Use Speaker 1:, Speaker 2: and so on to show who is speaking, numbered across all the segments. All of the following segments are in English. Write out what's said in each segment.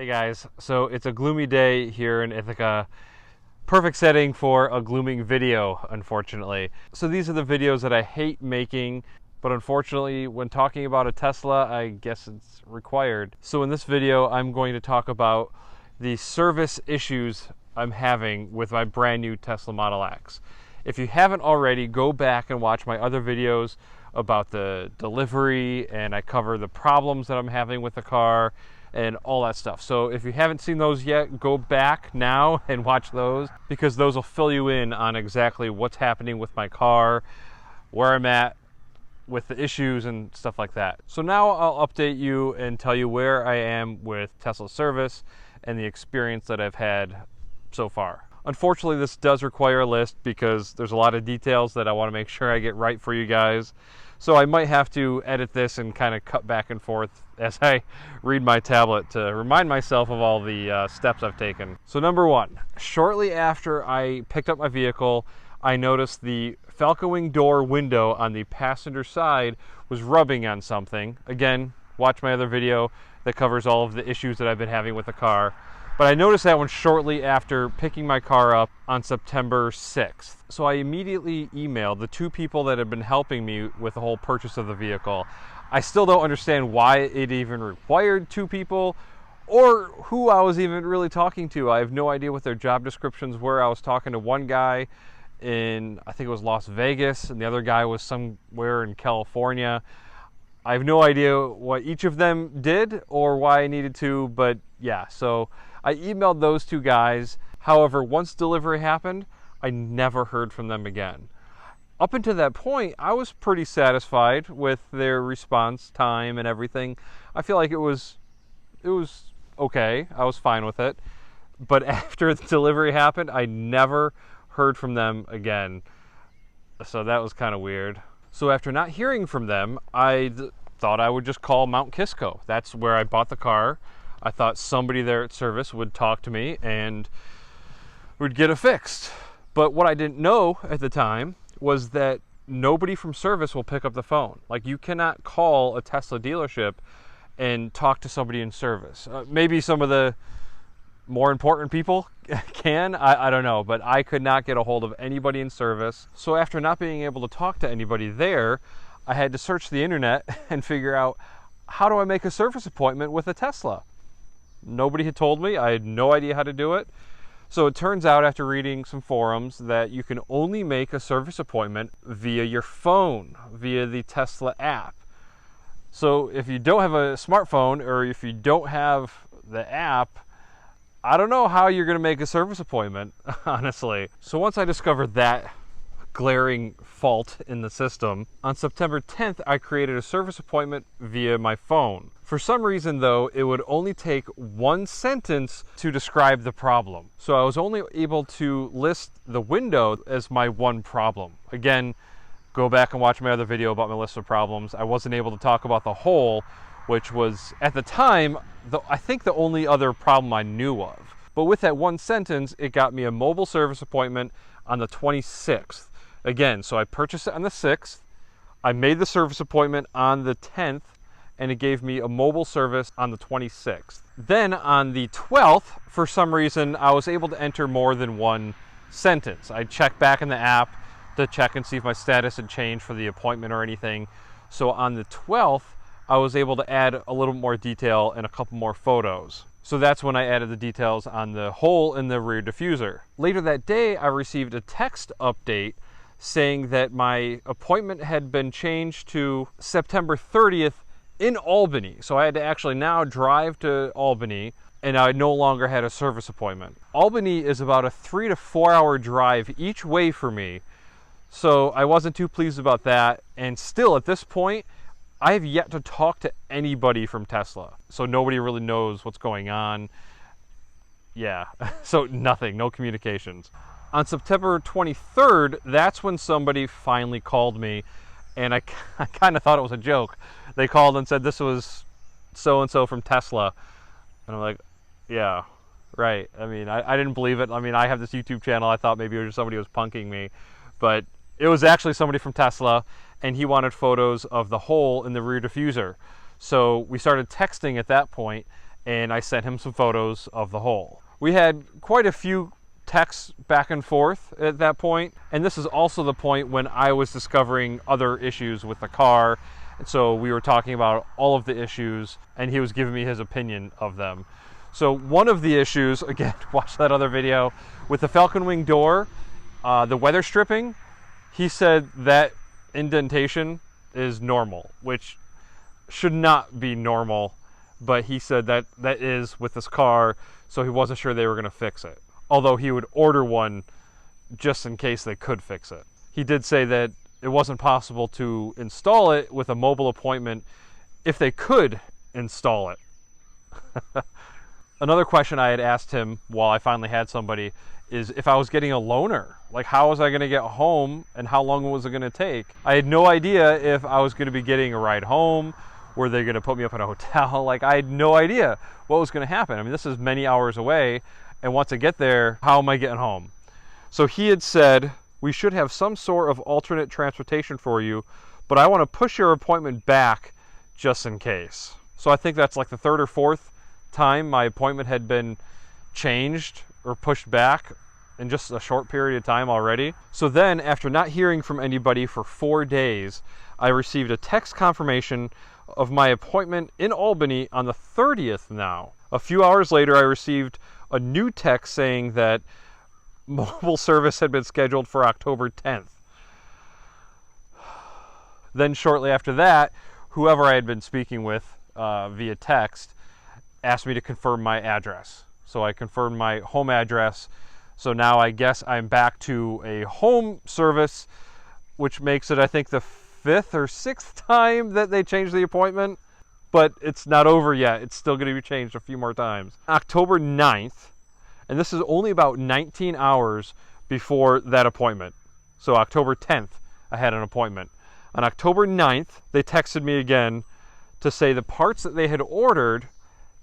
Speaker 1: Hey guys, so it's a gloomy day here in Ithaca. Perfect setting for a glooming video, unfortunately. So these are the videos that I hate making, but unfortunately when talking about a Tesla, I guess it's required. So in this video, I'm going to talk about the service issues I'm having with my brand new Tesla Model X. If you haven't already, go back and watch my other videos about the delivery, and I cover the problems that I'm having with the car and all that stuff. So if you haven't seen those yet, go back now and watch those, because those will fill you in on exactly what's happening with my car, where I'm at with the issues and stuff like that. So now I'll update you and tell you where I am with Tesla service and the experience that I've had so far. Unfortunately, this does require a list because there's a lot of details that I want to make sure I get right for you guys. So I might have to edit this and kind of cut back and forth as I read my tablet to remind myself of all the steps I've taken. So number one, shortly after I picked up my vehicle, I noticed the Falcon Wing door window on the passenger side was rubbing on something. Again, watch my other video that covers all of the issues that I've been having with the car. But I noticed that one shortly after picking my car up on September 6th. So I immediately emailed the two people that had been helping me with the whole purchase of the vehicle. I still don't understand why it even required two people or who I was even really talking to. I have no idea what their job descriptions were. I was talking to one guy in, I think it was Las Vegas, and the other guy was somewhere in California. I have no idea what each of them did or why I needed to, but yeah, so I emailed those two guys. However, once delivery happened, I never heard from them again. Up until that point, I was pretty satisfied with their response time and everything. I feel like it was okay. I was fine with it. But after the delivery happened, I never heard from them again. So that was kind of weird. So after not hearing from them, I thought I would just call Mount Kisco. That's where I bought the car. I thought somebody there at service would talk to me and would get it fixed. But what I didn't know at the time was that nobody from service will pick up the phone. Like, you cannot call a Tesla dealership and talk to somebody in service. Maybe some of the more important people can, I don't know, but I could not get a hold of anybody in service. So after not being able to talk to anybody there, I had to search the internet and figure out, how do I make a service appointment with a Tesla? Nobody had told me. I had no idea how to do it. So it turns out, after reading some forums, that you can only make a service appointment via your phone, via the Tesla app. So if you don't have a smartphone, or if you don't have the app, I don't know how you're going to make a service appointment, honestly. So once I discovered that glaring fault in the system, on September 10th, I created a service appointment via my phone. For some reason, though, it would only take one sentence to describe the problem. So I was only able to list the window as my one problem. Again, go back and watch my other video about my list of problems. I wasn't able to talk about the hole, which was, at the time, I think the only other problem I knew of. But with that one sentence, it got me a mobile service appointment on the 26th. Again, so I purchased it on the 6th, I made the service appointment on the 10th, and it gave me a mobile service on the 26th. Then on the 12th, for some reason, I was able to enter more than one sentence. I checked back in the app to check and see if my status had changed for the appointment or anything. So on the 12th, I was able to add a little more detail and a couple more photos. So that's when I added the details on the hole in the rear diffuser. Later that day, I received a text update saying that my appointment had been changed to September 30th in Albany. So I had to actually now drive to Albany, and I no longer had a service appointment. Albany is about a 3 to 4 hour drive each way for me. So I wasn't too pleased about that. And still, at this point, I have yet to talk to anybody from Tesla. So nobody really knows what's going on. Yeah, so nothing, no communications. On September 23rd, that's when somebody finally called me, and I kind of thought it was a joke. They called and said this was so-and-so from Tesla. And I'm like, yeah, right. I mean, I didn't believe it. I mean, I have this YouTube channel. I thought maybe it was just somebody who was punking me. But it was actually somebody from Tesla, and he wanted photos of the hole in the rear diffuser. So we started texting at that point, and I sent him some photos of the hole. We had quite a few texts back and forth at that point, and this is also the point when I was discovering other issues with the car. And so we were talking about all of the issues, and he was giving me his opinion of them. So one of the issues, again, watch that other video, with the Falcon Wing door, the weather stripping, he said that indentation is normal, which should not be normal, but he said that that is with this car, so he wasn't sure they were going to fix it. Although he would order one just in case they could fix it. He did say that it wasn't possible to install it with a mobile appointment if they could install it. Another question I had asked him while I finally had somebody is if I was getting a loaner. Like, how was I going to get home and how long was it going to take? I had no idea if I was going to be getting a ride home. Were they going to put me up in a hotel? Like, I had no idea what was going to happen. I mean, this is many hours away, and once I get there, how am I getting home? So he had said, we should have some sort of alternate transportation for you, but I want to push your appointment back just in case. So I think that's like the third or fourth time my appointment had been changed or pushed back in just a short period of time already. So then, after not hearing from anybody for 4 days, I received a text confirmation of my appointment in Albany on the 30th now. A few hours later, I received a new text saying that mobile service had been scheduled for October 10th. Then shortly after that, whoever I had been speaking with via text asked me to confirm my address. So I confirmed my home address. So now I guess I'm back to a home service, which makes it, I think, the 5th or 6th time that they changed the appointment. But it's not over yet. It's still going to be changed a few more times. October 9th, and this is only about 19 hours before that appointment. So October 10th, I had an appointment. On October 9th, they texted me again to say the parts that they had ordered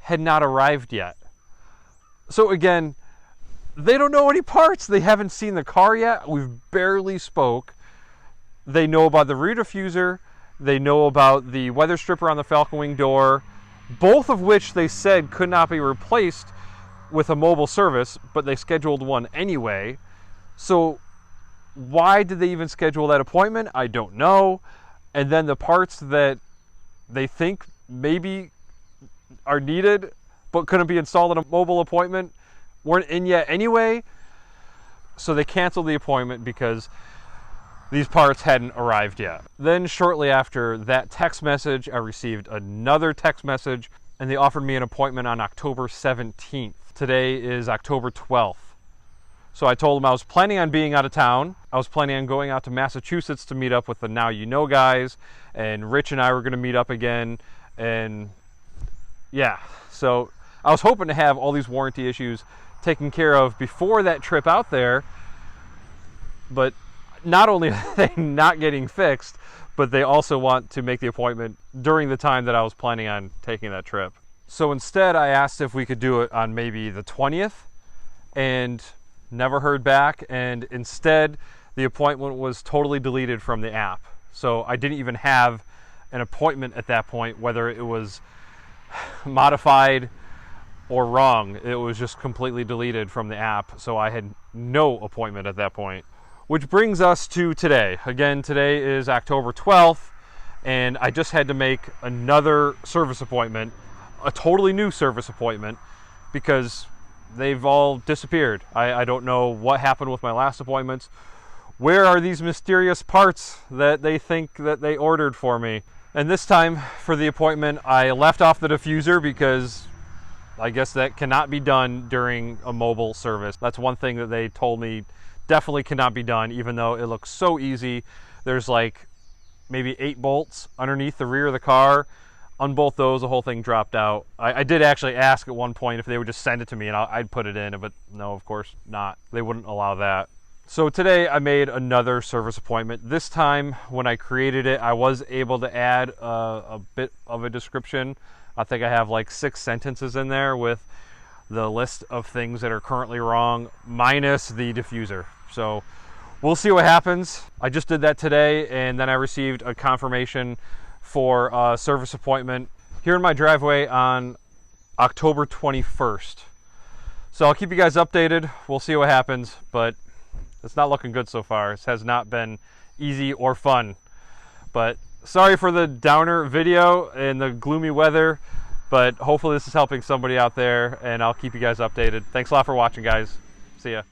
Speaker 1: had not arrived yet. So again, they don't know any parts. They haven't seen the car yet. We've barely spoke. They know about the rear diffuser. They know about the weather stripper on the Falcon Wing door, both of which they said could not be replaced with a mobile service, but they scheduled one anyway. So why did they even schedule that appointment? I don't know. And then the parts that they think maybe are needed but couldn't be installed in a mobile appointment weren't in yet anyway. So they canceled the appointment because these parts hadn't arrived yet. Then shortly after that text message, I received another text message, and they offered me an appointment on October 17th. Today is October 12th. So I told them I was planning on being out of town. I was planning on going out to Massachusetts to meet up with the Now You Know guys, and Rich and I were going to meet up again. And yeah, so I was hoping to have all these warranty issues taken care of before that trip out there. But not only are they not getting fixed, but they also want to make the appointment during the time that I was planning on taking that trip. So instead, I asked if we could do it on maybe the 20th, and never heard back. And instead, the appointment was totally deleted from the app. So I didn't even have an appointment at that point, whether it was modified or wrong. It was just completely deleted from the app. So I had no appointment at that point. Which brings us to today. Again, today is October 12th, and I just had to make another service appointment, a totally new service appointment, because they've all disappeared. I don't know what happened with my last appointments. Where are these mysterious parts that they think that they ordered for me? And this time for the appointment, I left off the diffuser because I guess that cannot be done during a mobile service. That's one thing that they told me definitely cannot be done, even though it looks so easy. There's like maybe 8 bolts underneath the rear of the car. Unbolt those, the whole thing dropped out. I did actually ask at one point if they would just send it to me and I'd put it in, but no, of course not. They wouldn't allow that. So today I made another service appointment. This time when I created it, I was able to add a bit of a description. I think I have like 6 sentences in there with the list of things that are currently wrong, minus the diffuser. So we'll see what happens. I just did that today, and then I received a confirmation for a service appointment here in my driveway on October 21st. So I'll keep you guys updated. We'll see what happens, but it's not looking good so far. This has not been easy or fun. But sorry for the downer video and the gloomy weather, but hopefully this is helping somebody out there, and I'll keep you guys updated. Thanks a lot for watching, guys. See ya.